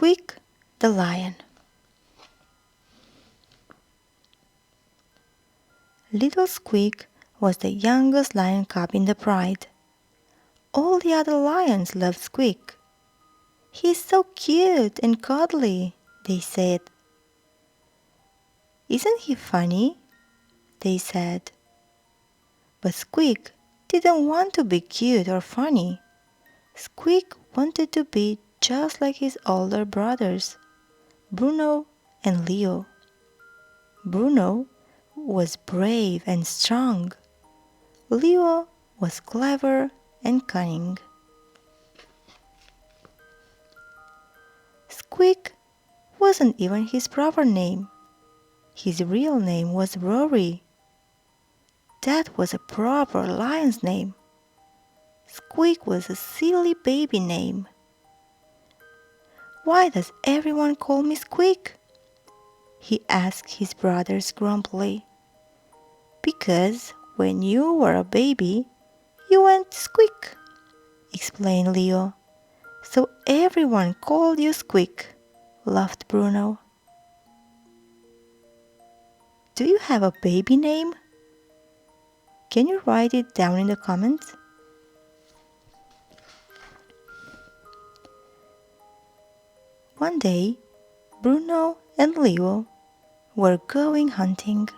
Squeak the Lion. Little Squeak was the youngest lion cub in the pride. All the other lions loved Squeak. "He's so cute and cuddly," they said. "Isn't he funny?" they said. But Squeak didn't want to be cute or funny. Squeak wanted to be just like his older brothers, Bruno and Leo. Bruno was brave and strong. Leo was clever and cunning. Squeak wasn't even his proper name. His real name was Rory. That was a proper lion's name. Squeak was a silly baby name. "Why does everyone call me Squeak?" he asked his brothers grumpily. "Because when you were a baby, you went squeak," explained Leo. "So everyone called you Squeak," laughed Bruno. Do you have a baby name? Can you write it down in the comments? One day, Bruno and Leo were going hunting.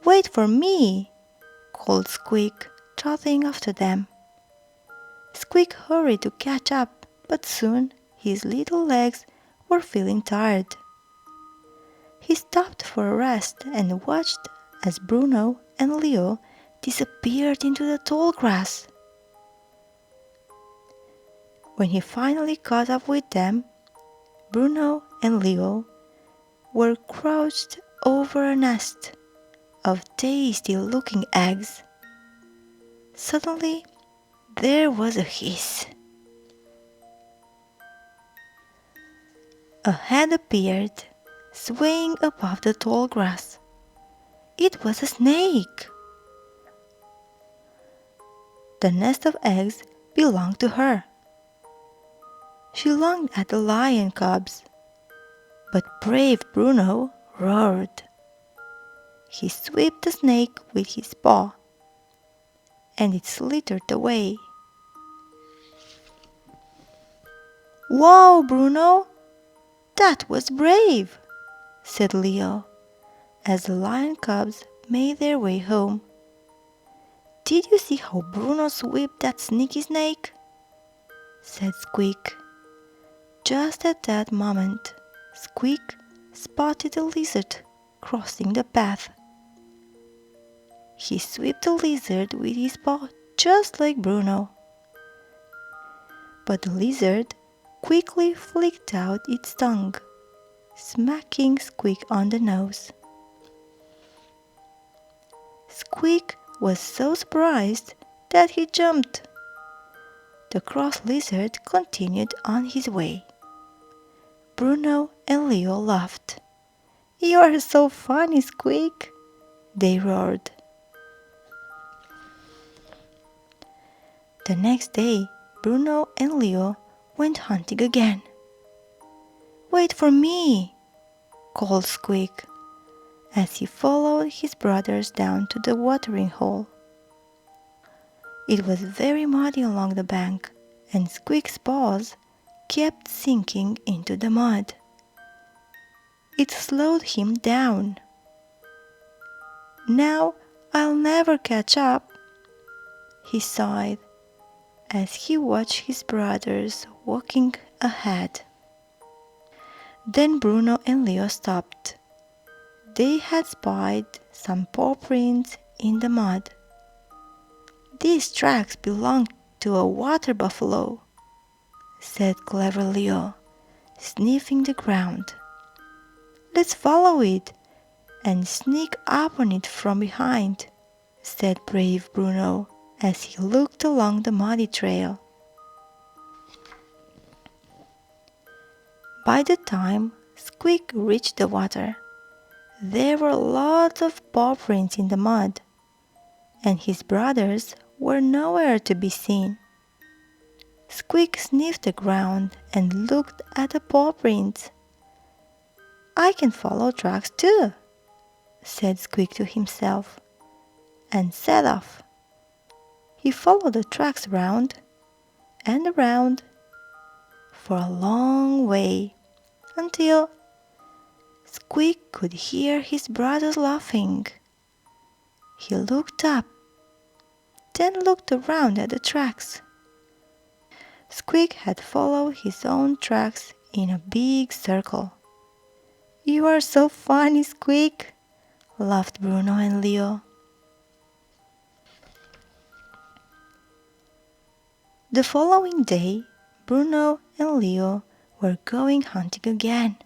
"Wait for me!" called Squeak, trotting after them. Squeak hurried to catch up, but soon his little legs were feeling tired. He stopped for a rest and watched as Bruno and Leo disappeared into the tall grass. When he finally caught up with them, Bruno and Leo were crouched over a nest of tasty-looking eggs. Suddenly, there was a hiss. A head appeared, swaying above the tall grass. It was a snake. The nest of eggs belonged to her. She longed at the lion cubs, but brave Bruno roared. He swept the snake with his paw, and it slithered away. "Wow, Bruno! That was brave!" said Leo, as the lion cubs made their way home. "Did you see how Bruno swept that sneaky snake?" said Squeak. Just at that moment, Squeak spotted a lizard crossing the path. He swept the lizard with his paw just like Bruno. But the lizard quickly flicked out its tongue, smacking Squeak on the nose. Squeak was so surprised that he jumped. The cross lizard continued on his way. Bruno and Leo laughed. "You are so funny, Squeak," they roared. The next day, Bruno and Leo went hunting again. "Wait for me!" called Squeak, as he followed his brothers down to the watering hole. It was very muddy along the bank, and Squeak's paws kept sinking into the mud. It slowed him down. "Now I'll never catch up," he sighed as he watched his brothers walking ahead. Then Bruno and Leo stopped. They had spied some paw prints in the mud. "These tracks belong to a water buffalo," said clever Leo, sniffing the ground. "Let's follow it and sneak up on it from behind," said brave Bruno as he looked along the muddy trail. By the time Squeak reached the water, there were lots of paw prints in the mud, and his brothers were nowhere to be seen. Squeak sniffed the ground and looked at the paw prints. "I can follow tracks too," said Squeak to himself, and set off. He followed the tracks round and around for a long way until Squeak could hear his brothers laughing. He looked up, then looked around at the tracks. Squeak had followed his own tracks in a big circle. "You are so funny, Squeak," laughed Bruno and Leo. The following day, Bruno and Leo were going hunting again.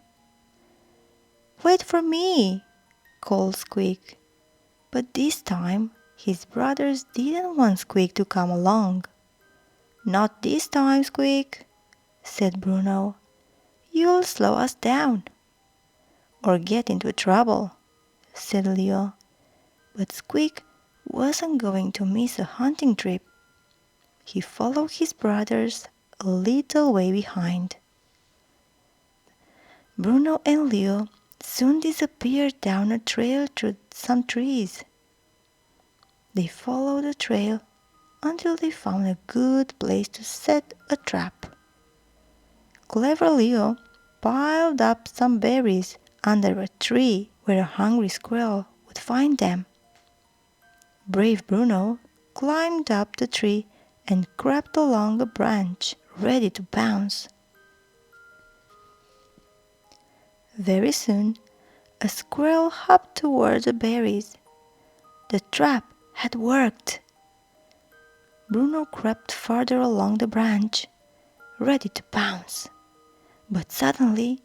"Wait for me," called Squeak. But this time his brothers didn't want Squeak to come along. "Not this time, Squeak," said Bruno. "You'll slow us down." "Or get into trouble," said Leo. But Squeak wasn't going to miss a hunting trip. He followed his brothers a little way behind. Bruno and Leo soon disappeared down a trail through some trees. They followed the trail until they found a good place to set a trap. Clever Leo piled up some berries under a tree where a hungry squirrel would find them. Brave Bruno climbed up the tree and crept along a branch, ready to pounce. Very soon, a squirrel hopped toward the berries. The trap had worked. Bruno crept farther along the branch, ready to pounce. But suddenly,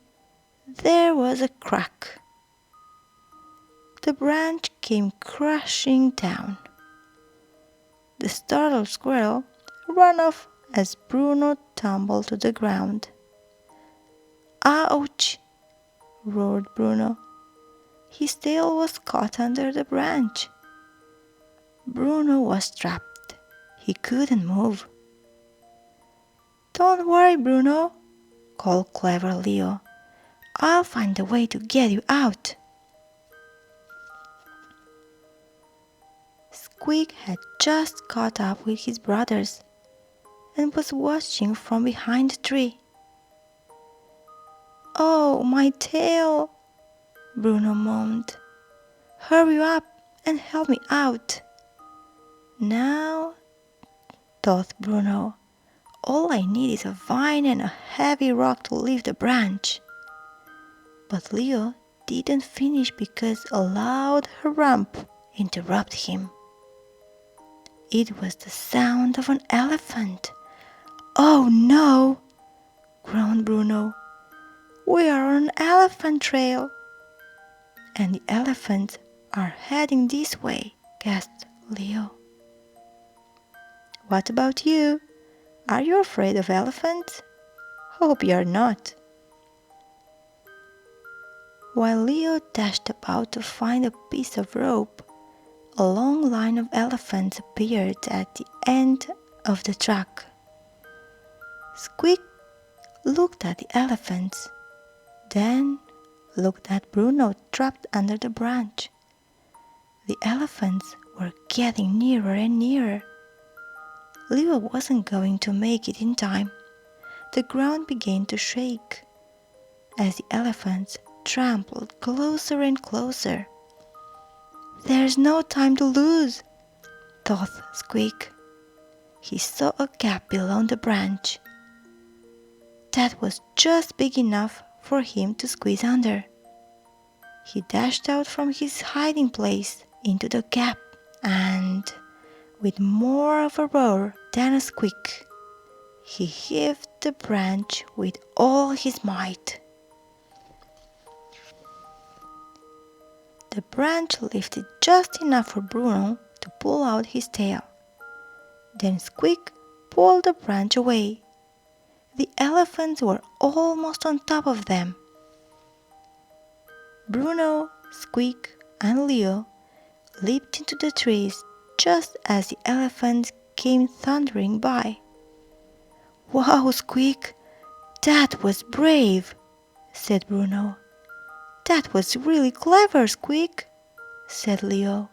there was a crack. The branch came crashing down. The startled squirrel ran off as Bruno tumbled to the ground. "Ouch!" roared Bruno. His tail was caught under the branch. Bruno was trapped. He couldn't move. "Don't worry, Bruno," called clever Leo. "I'll find a way to get you out." Squeak had just caught up with his brothers and was watching from behind the tree. "Oh, my tail!" Bruno moaned. "Hurry up and help me out." "Now," thought Bruno, "all I need is a vine and a heavy rock to lift the branch." But Leo didn't finish because a loud harump interrupted him. It was the sound of an elephant. "Oh no!" groaned Bruno. "We are on an elephant trail." "And the elephants are heading this way," gasped Leo. "What about you? Are you afraid of elephants?" "Hope you are not." While Leo dashed about to find a piece of rope, a long line of elephants appeared at the end of the track. Squeak looked at the elephants, then looked at Bruno trapped under the branch. The elephants were getting nearer and nearer. Leo wasn't going to make it in time. The ground began to shake as the elephants trampled closer and closer. "There's no time to lose," thought Squeak. He saw a gap below the branch. That was just big enough for him to squeeze under. He dashed out from his hiding place into the gap and, with more of a roar than a squeak, he heaved the branch with all his might. The branch lifted just enough for Bruno to pull out his tail. Then Squeak pulled the branch away. The elephants were almost on top of them. Bruno, Squeak, and Leo leaped into the trees just as the elephants came thundering by. "Wow, Squeak, that was brave," said Bruno. "That was really clever, Squeak," said Leo.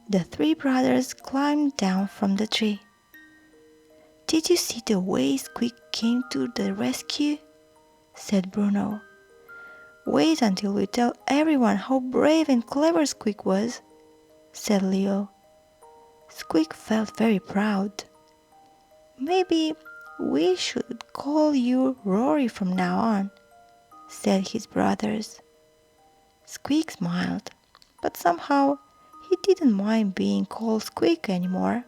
The three brothers climbed down from the tree. "Did you see the way Squeak came to the rescue?" said Bruno. "Wait until we tell everyone how brave and clever Squeak was," said Leo. Squeak felt very proud. "Maybe we should call you Rory from now on," said his brothers. Squeak smiled, but somehow he didn't mind being called Squeak anymore.